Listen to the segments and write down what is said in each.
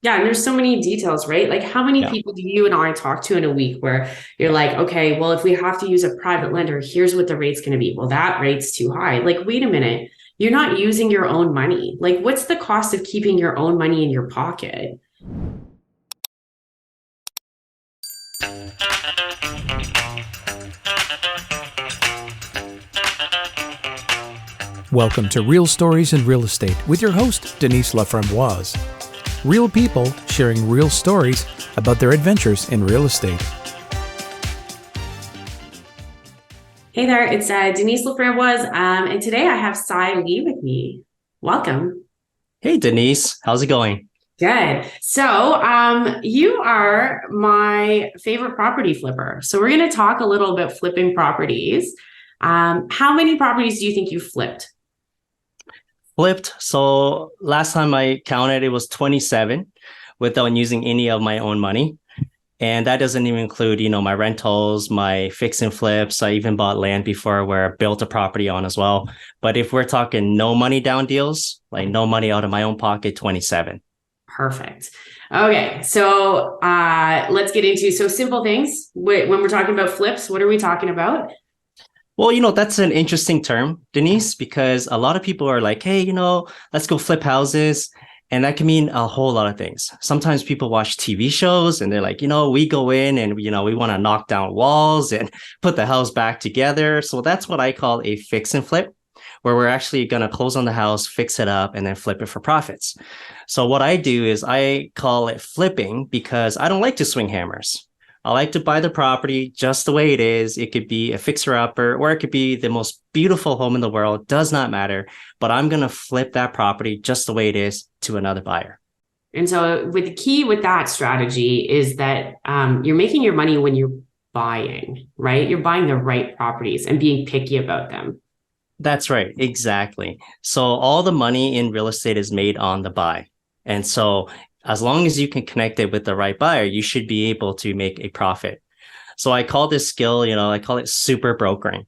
Yeah, and there's so many details, right? Like how many Yeah. people do you and I talk to in a week where you're like, okay, well, if we have to use a private lender, here's what the rate's going to be. Well, that rate's too high. Like, wait a minute, you're not using your own money. Like, what's the cost of keeping your own money in your pocket? Welcome to Real Stories in Real Estate with your host, Denise Laframboise. Real people sharing real stories about their adventures in real estate. Hey there, it's Denise Laframboise, and today I have Sai Lee with me. Welcome. Hey, Denise, how's it going? Good. So, you are my favorite property flipper. So we're going to talk a little about flipping properties. How many properties do you think you flipped? Flipped. So last time I counted, it was 27 without using any of my own money. And that doesn't even include, my rentals, my fix and flips. I even bought land before where I built a property on as well. But if we're talking no money down deals, like no money out of my own pocket, 27. Perfect. Okay. So, let's get into, so simple things. When we're talking about flips, what are we talking about? Well, that's an interesting term, Denise, because a lot of people are like, hey, let's go flip houses. And that can mean a whole lot of things. Sometimes people watch TV shows and they're like, we go in and, we want to knock down walls and put the house back together. So that's what I call a fix and flip, where we're actually going to close on the house, fix it up, and then flip it for profits. So what I do is I call it flipping because I don't like to swing hammers. I like to buy the property just the way it is. It could be a fixer-upper, or it could be the most beautiful home in the world. Does not matter. But I'm going to flip that property just the way it is to another buyer. And so with the key with that strategy is that you're making your money when you're buying, right? You're buying the right properties and being picky about them. That's right. Exactly. So all the money in real estate is made on the buy. And so as long as you can connect it with the right buyer, you should be able to make a profit. So I call this skill, I call it super brokering.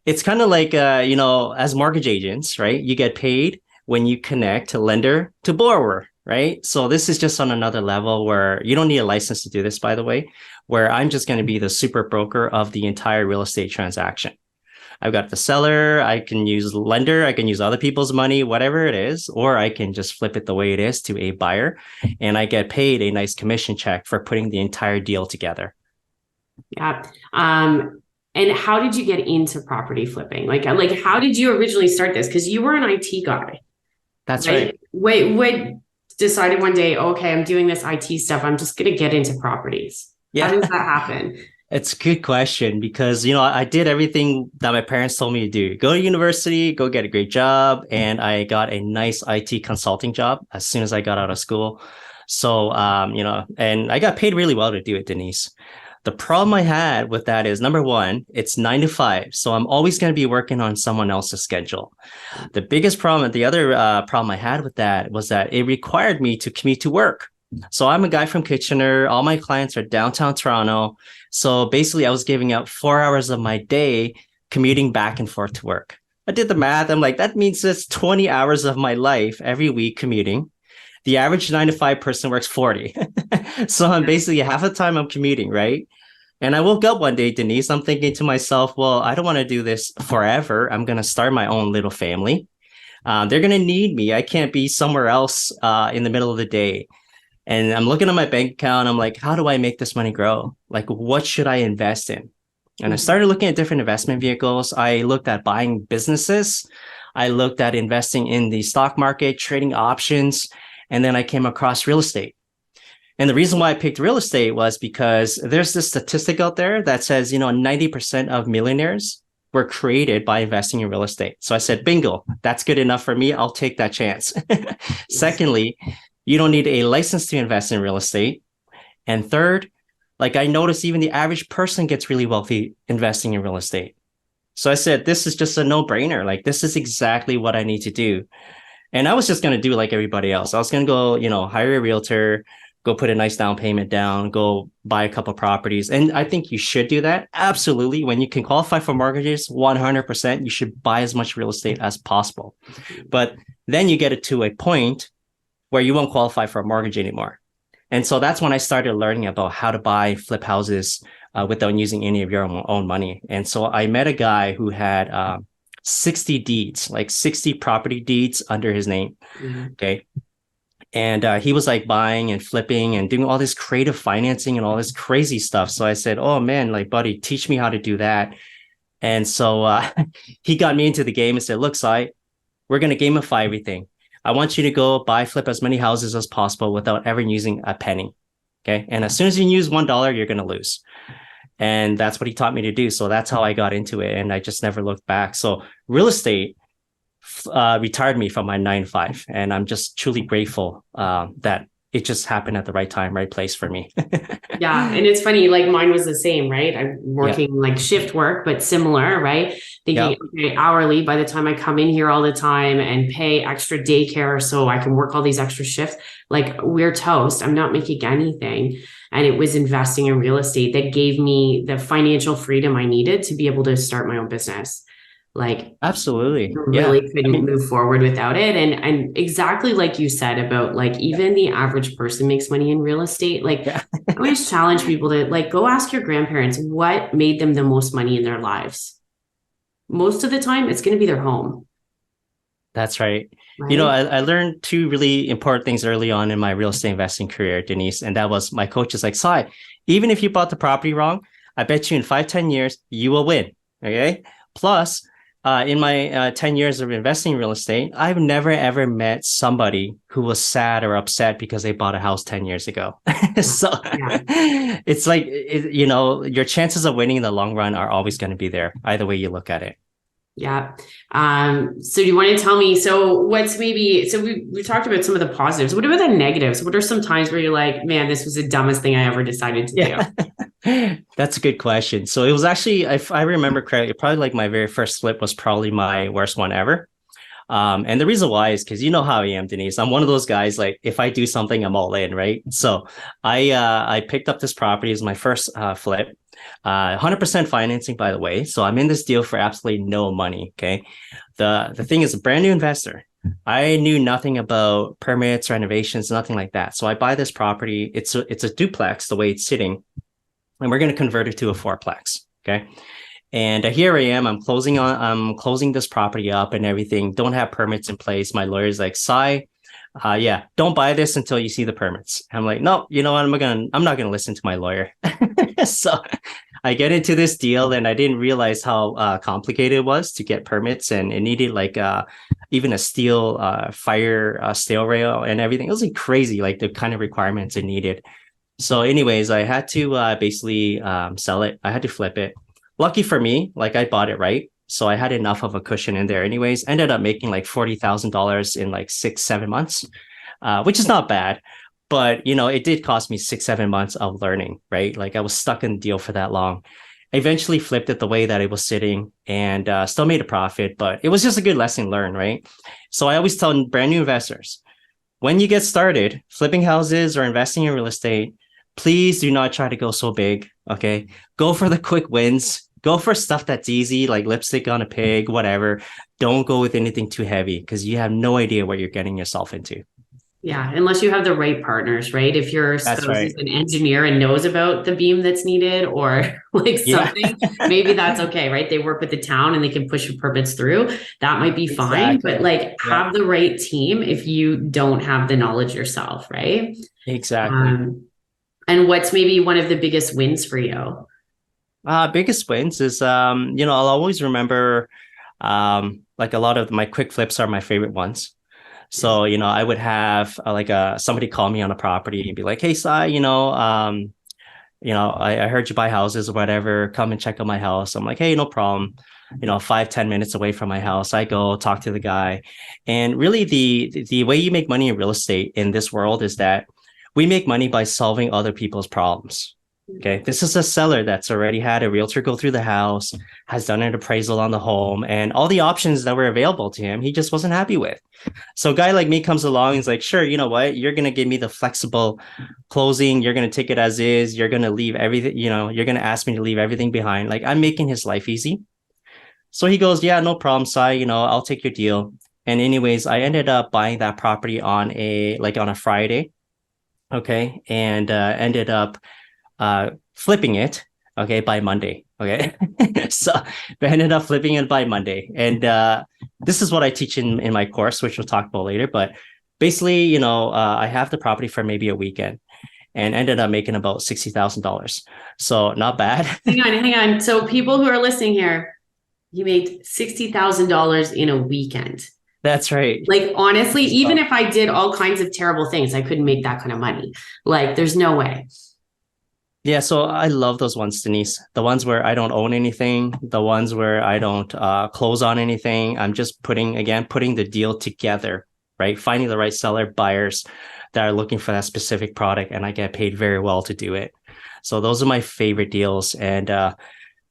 It's kind of like, as mortgage agents, right? You get paid when you connect lender to borrower, right? So this is just on another level where you don't need a license to do this, by the way, where I'm just going to be the super broker of the entire real estate transaction. I've got the seller, I can use lender, I can use other people's money, whatever it is, or I can just flip it the way it is to a buyer, and I get paid a nice commission check for putting the entire deal together. Yeah. And how did you get into property flipping? Like how did you originally start this? Because you were an IT guy. That's right. What decided one day, okay, I'm doing this IT stuff. I'm just going to get into properties. Yeah. How does that happen? It's a good question because, I did everything that my parents told me to do. Go to university, go get a great job. And I got a nice IT consulting job as soon as I got out of school. So, and I got paid really well to do it, Denise. The problem I had with that is, number one, it's 9 to 5. So I'm always going to be working on someone else's schedule. The biggest problem, the other problem I had with that was that it required me to commute to work. So I'm a guy from Kitchener. All my clients are downtown Toronto. So basically, I was giving up 4 hours of my day commuting back and forth to work. I did the math. I'm like, that means it's 20 hours of my life every week commuting. The average 9 to 5 person works 40. So I'm basically half the time I'm commuting, right? And I woke up one day, Denise, I'm thinking to myself, well, I don't want to do this forever. I'm going to start my own little family. They're going to need me. I can't be somewhere else in the middle of the day. And I'm looking at my bank account. I'm like, how do I make this money grow? Like, what should I invest in? And I started looking at different investment vehicles. I looked at buying businesses. I looked at investing in the stock market, trading options. And then I came across real estate. And the reason why I picked real estate was because there's this statistic out there that says, 90% of millionaires were created by investing in real estate. So I said, bingo, that's good enough for me. I'll take that chance. Secondly, you don't need a license to invest in real estate. And third, like I noticed even the average person gets really wealthy investing in real estate. So I said, this is just a no-brainer. Like, this is exactly what I need to do. And I was just going to do like everybody else. I was going to go, hire a realtor, go put a nice down payment down, go buy a couple properties. And I think you should do that. Absolutely. When you can qualify for mortgages, 100%, you should buy as much real estate as possible. But then you get it to a point where you won't qualify for a mortgage anymore. And so that's when I started learning about how to buy, flip houses without using any of your own money. And so I met a guy who had 60 deeds, like 60 property deeds under his name. Okay. And he was like buying and flipping and doing all this creative financing and all this crazy stuff. So I said, oh man, like, buddy, teach me how to do that. And so he got me into the game and said, look, Sai, we're going to gamify everything. I want you to go buy, flip as many houses as possible without ever using a penny. Okay. And as soon as you use $1, you're going to lose. And that's what he taught me to do. So that's how I got into it. And I just never looked back. So real estate retired me from my 9 to 5. And I'm just truly grateful that it just happened at the right time, right place for me. Yeah. And it's funny, like mine was the same, right? I'm working like shift work, but similar, right? Thinking, okay, hourly, by the time I come in here all the time and pay extra daycare so I can work all these extra shifts, like we're toast. I'm not making anything. And it was investing in real estate that gave me the financial freedom I needed to be able to start my own business. Like absolutely, really couldn't move forward without it. And exactly like you said about like even the average person makes money in real estate. Like I always challenge people to like go ask your grandparents what made them the most money in their lives. Most of the time, it's going to be their home. That's right. You know, I learned 2 really important things early on in my real estate investing career, Denise. And that was my coach is like, Sai, even if you bought the property wrong, I bet you in 5-10 years, you will win. Okay. Plus, in my 10 years of investing in real estate, I've never, ever met somebody who was sad or upset because they bought a house 10 years ago. So it's like, you know, your chances of winning in the long run are always going to be there, either way you look at it. Yeah. So do you want to tell me, so what's maybe, so we talked about some of the positives. What about the negatives? What are some times where you're like, man, this was the dumbest thing I ever decided to do? That's a good question. So it was actually, if I remember correctly, probably like my very first flip was probably my worst one ever. And the reason why is because you know how I am, Denise. I'm one of those guys, like if I do something, I'm all in, right? So I picked up this property as my first flip. 100% financing, by the way. So I'm in this deal for absolutely no money. Okay. The thing is a brand new investor. I knew nothing about permits, renovations, nothing like that. So I buy this property. It's a duplex, the way it's sitting, and we're going to convert it to a 4-plex. Okay. And here I am. I'm closing this property up and everything. Don't have permits in place. My lawyer's like, Sai, don't buy this until you see the permits. I'm like, no, you know what? I'm not gonna listen to my lawyer. So I get into this deal, and I didn't realize how complicated it was to get permits, and it needed like even a steel fire steel rail and everything. It was like crazy, like the kind of requirements it needed. So, anyways, I had to basically sell it. I had to flip it. Lucky for me, like I bought it right. So I had enough of a cushion in there anyways, ended up making like $40,000 in like 6-7 months, which is not bad, but you know, it did cost me 6-7 months of learning, right? Like I was stuck in the deal for that long. I eventually flipped it the way that it was sitting and still made a profit, but it was just a good lesson learned, right? So I always tell brand new investors, when you get started flipping houses or investing in real estate, please do not try to go so big, okay? Go for the quick wins. Go for stuff that's easy, like lipstick on a pig, whatever. Don't go with anything too heavy because you have no idea what you're getting yourself into. Yeah, unless you have the right partners, right? If your spouse is an engineer and knows about the beam that's needed or like something, maybe that's okay, right? They work with the town and they can push your permits through. That might be fine, but like have the right team if you don't have the knowledge yourself, right? Exactly. And what's maybe one of the biggest wins for you? Biggest wins is, I'll always remember, like a lot of my quick flips are my favorite ones. So, I would have somebody call me on a property and be like, hey, Sai, I heard you buy houses or whatever, come and check out my house. I'm like, hey, no problem. 5-10 minutes away from my house, I go talk to the guy. And really the way you make money in real estate in this world is that we make money by solving other people's problems. Okay, this is a seller that's already had a realtor go through the house, has done an appraisal on the home, and all the options that were available to him, he just wasn't happy with. So a guy like me comes along and is like, sure, you know what? You're going to give me the flexible closing. You're going to take it as is. You're going to leave everything, you're going to ask me to leave everything behind. Like I'm making his life easy. So he goes, yeah, no problem, Sai, I'll take your deal. And anyways, I ended up buying that property on a Friday. Okay. And ended up flipping it, okay, by Monday. Okay. So we ended up flipping it by Monday. And this is what I teach in my course, which we'll talk about later. But basically, I have the property for maybe a weekend and ended up making about $60,000. So not bad. Hang on. So people who are listening here, you made $60,000 in a weekend. That's right. Like, honestly, even if I did all kinds of terrible things, I couldn't make that kind of money. Like, there's no way. Yeah, so I love those ones, Denise. The ones where I don't own anything, the ones where I don't close on anything. I'm just putting the deal together, right? Finding the right seller, buyers that are looking for that specific product, and I get paid very well to do it. So those are my favorite deals. And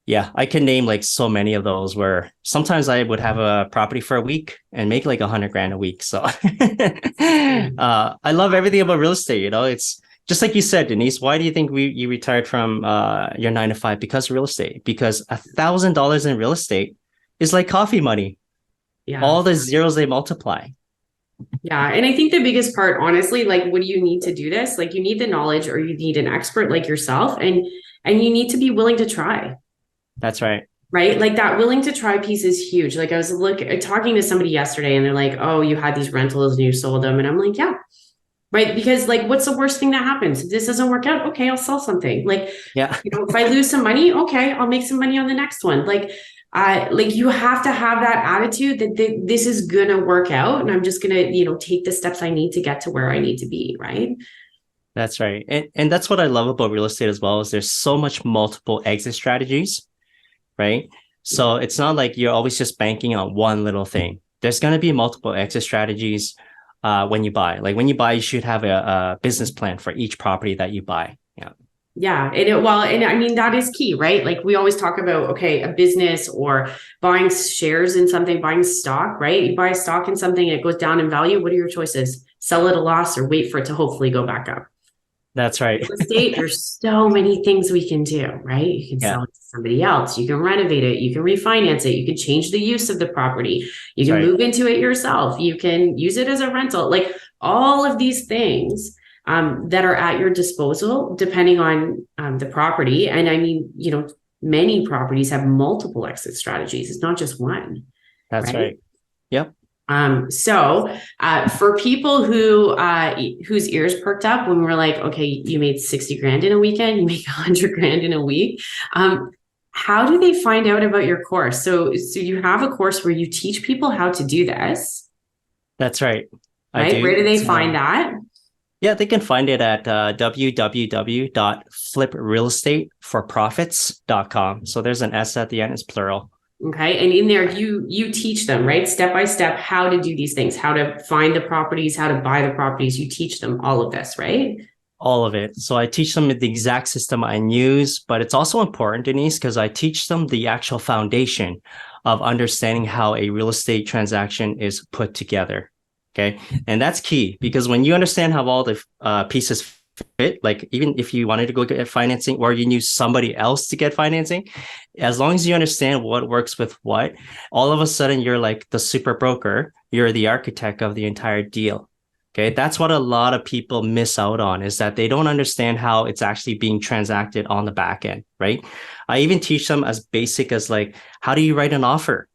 yeah, I can name like so many of those where sometimes I would have a property for a week and make like 100 grand a week. So I love everything about real estate. It's just like you said, Denise. Why do you think you retired from your 9 to 5? Because of real estate. Because $1,000 in real estate is like coffee money. Yeah. All the zeros, they multiply. Yeah. And I think the biggest part, honestly, like, what do you need to do this? Like, you need the knowledge, or you need an expert like yourself, and you need to be willing to try. That's right. Right? Like, that willing to try piece is huge. Like, I was talking to somebody yesterday, and they're like, oh, you had these rentals and you sold them. And I'm like, yeah. Right. Because, like, what's the worst thing that happens? If this doesn't work out, okay, I'll sell something. Like, yeah, if I lose some money, okay, I'll make some money on the next one. Like you have to have that attitude that this is gonna work out, and I'm just gonna, take the steps I need to get to where I need to be. Right. that's right. And that's what I love about real estate as well, is there's so much multiple exit strategies, right? So it's not like you're always just banking on one little thing. There's going to be multiple exit strategies when you buy. Like when you buy, you should have a business plan for each property that you buy. Yeah. Yeah. And I mean, that is key, right? Like, we always talk about, okay, a business or buying shares in something, buying stock, right? You buy a stock in something, it goes down in value. What are your choices? Sell at a loss or wait for it to hopefully go back up? That's right. Real estate, there's so many things we can do, right? You can sell it to somebody else. You can renovate it. You can refinance it. You can change the use of the property. You can move into it yourself. You can use it as a rental. Like, all of these things that are at your disposal, depending on the property. And I mean, many properties have multiple exit strategies. It's not just one. That's right. Yep. So for people whose ears perked up when we're like, okay, you made 60 grand in a weekend, you make 100 grand in a week. How do they find out about your course? So you have a course where you teach people how to do this. That's right. Right. Where do they find that? Yeah, they can find it at www.fliprealestateforprofits.com. So there's an S at the end, it's plural. Okay. And in there, you teach them, right? Step by step, how to do these things, how to find the properties, how to buy the properties. You teach them all of this, right? All of it. So I teach them the exact system I use, but it's also important, Denise, because I teach them the actual foundation of understanding how a real estate transaction is put together. Okay. And that's key, because when you understand how all the pieces fit, like even if you wanted to go get financing or you knew somebody else to get financing, as long as you understand what works with what, all of a sudden you're like the super broker, you're the architect of the entire deal. Okay. That's what a lot of people miss out on, is that they don't understand how it's actually being transacted on the back end, right? I even teach them as basic as like, how do you write an offer?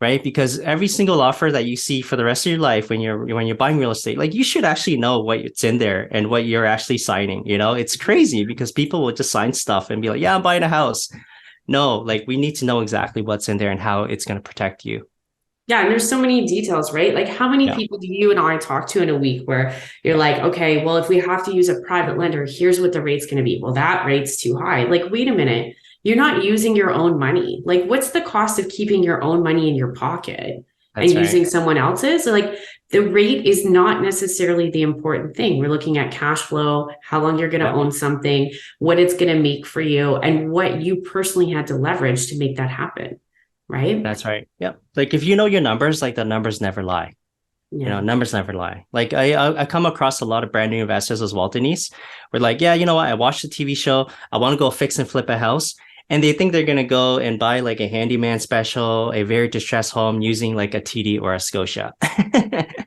Right? Because every single offer that you see for the rest of your life when you're buying real estate, like, you should actually know what's in there and what you're actually signing. It's crazy because people will just sign stuff and be like, yeah, I'm buying a house. No, like, we need to know exactly what's in there and how it's going to protect you. Yeah. And there's so many details, right? Like, how many people do you and I talk to in a week where you're like, okay, well, if we have to use a private lender, here's what the rate's going to be. Well, that rate's too high. Like, wait a minute. You're not using your own money. Like, what's the cost of keeping your own money in your pocket and using someone else's? So, like, the rate is not necessarily the important thing. We're looking at cash flow, how long you're going to own something, what it's going to make for you, and what you personally had to leverage to make that happen. Right? That's right. Yep. Like, if you know your numbers, like, the numbers never lie. Yeah. Numbers never lie. Like, I come across a lot of brand new investors as well, Denise. We're like, yeah, you know what? I watched the TV show. I want to go fix and flip a house. And they think they're going to go and buy like a handyman special, a very distressed home using like a TD or a Scotia.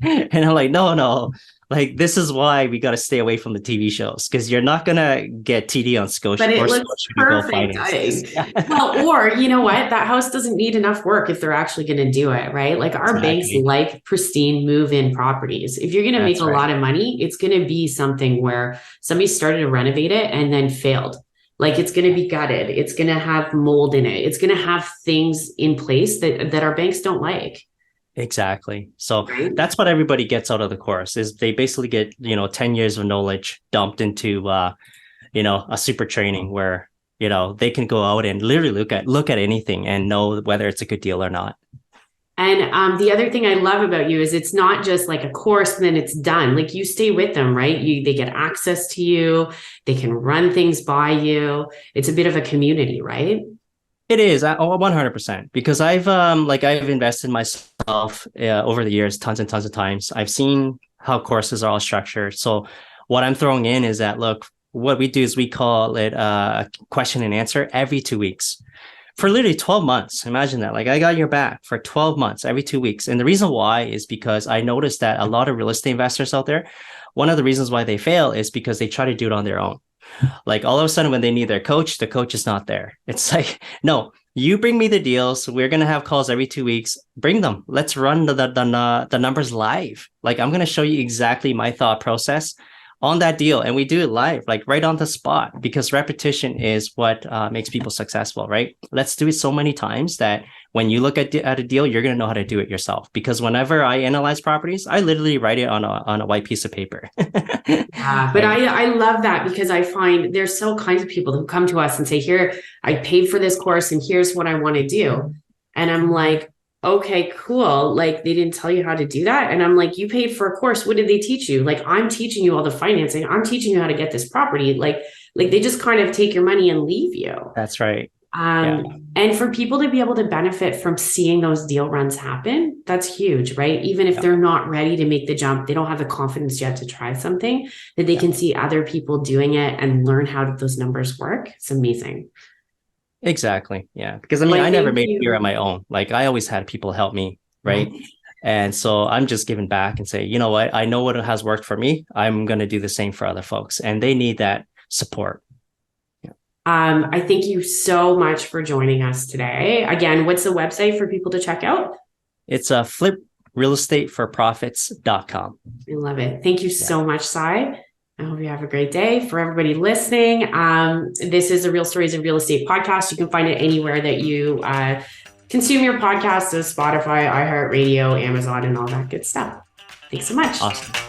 And I'm like, no. Like, this is why we got to stay away from the TV shows, because you're not going to get TD on Scotia But it or looks Scotia perfect. finances. Well, or you know what? That house doesn't need enough work if they're actually going to do it, right? Like our banks like pristine move-in properties. If you're going to make a lot of money, it's going to be something where somebody started to renovate it and then failed. Like it's going to be gutted. It's going to have mold in it. It's going to have things in place that our banks don't like. Exactly. So Right? that's what everybody gets out of the course, is they basically get, 10 years of knowledge dumped into, a super training where, they can go out and literally look at anything and know whether it's a good deal or not. And the other thing I love about you is it's not just like a course and then it's done. Like you stay with them, right? They get access to you. They can run things by you. It's a bit of a community, right? It is 100%, because I've invested myself over the years tons and tons of times. I've seen how courses are all structured. So what I'm throwing in is that, look, what we do is we call it a question and answer every 2 weeks for literally 12 months. Imagine that. Like, I got your back for 12 months, every 2 weeks. And the reason why is because I noticed that a lot of real estate investors out there, one of the reasons why they fail is because they try to do it on their own. Like, all of a sudden when they need their coach, the coach is not there. It's like, no, you bring me the deals. We're going to have calls every 2 weeks. Bring them. Let's run the numbers live. Like, I'm going to show you exactly my thought process on that deal. And we do it live, like right on the spot, because repetition is what makes people successful, right? Let's do it so many times that when you look at a deal, you're going to know how to do it yourself. Because whenever I analyze properties, I literally write it on a white piece of paper. Yeah, but I love that, because I find there's so kinds of people who come to us and say, here, I paid for this course and here's what I want to do. And I'm like, okay, cool. Like, they didn't tell you how to do that. And I'm like, you paid for a course. What did they teach you? Like, I'm teaching you all the financing. I'm teaching you how to get this property. Like they just kind of take your money and leave you. That's right. And for people to be able to benefit from seeing those deal runs happen, that's huge, right? Even if they're not ready to make the jump, they don't have the confidence yet to try something, that they can see other people doing it and learn how those numbers work. It's amazing. Exactly. Yeah. Because I never made it here on my own. Like, I always had people help me. Right. And so I'm just giving back and say, you know what? I know what has worked for me. I'm going to do the same for other folks, and they need that support. I thank you so much for joining us today. Again, what's the website for people to check out? It's fliprealestateforprofits.com. I love it. Thank you so much, Sai. I hope you have a great day. For everybody listening, this is a Real Stories of Real Estate podcast. You can find it anywhere that you consume your podcasts, so Spotify, iHeartRadio, Amazon, and all that good stuff. Thanks so much. Awesome.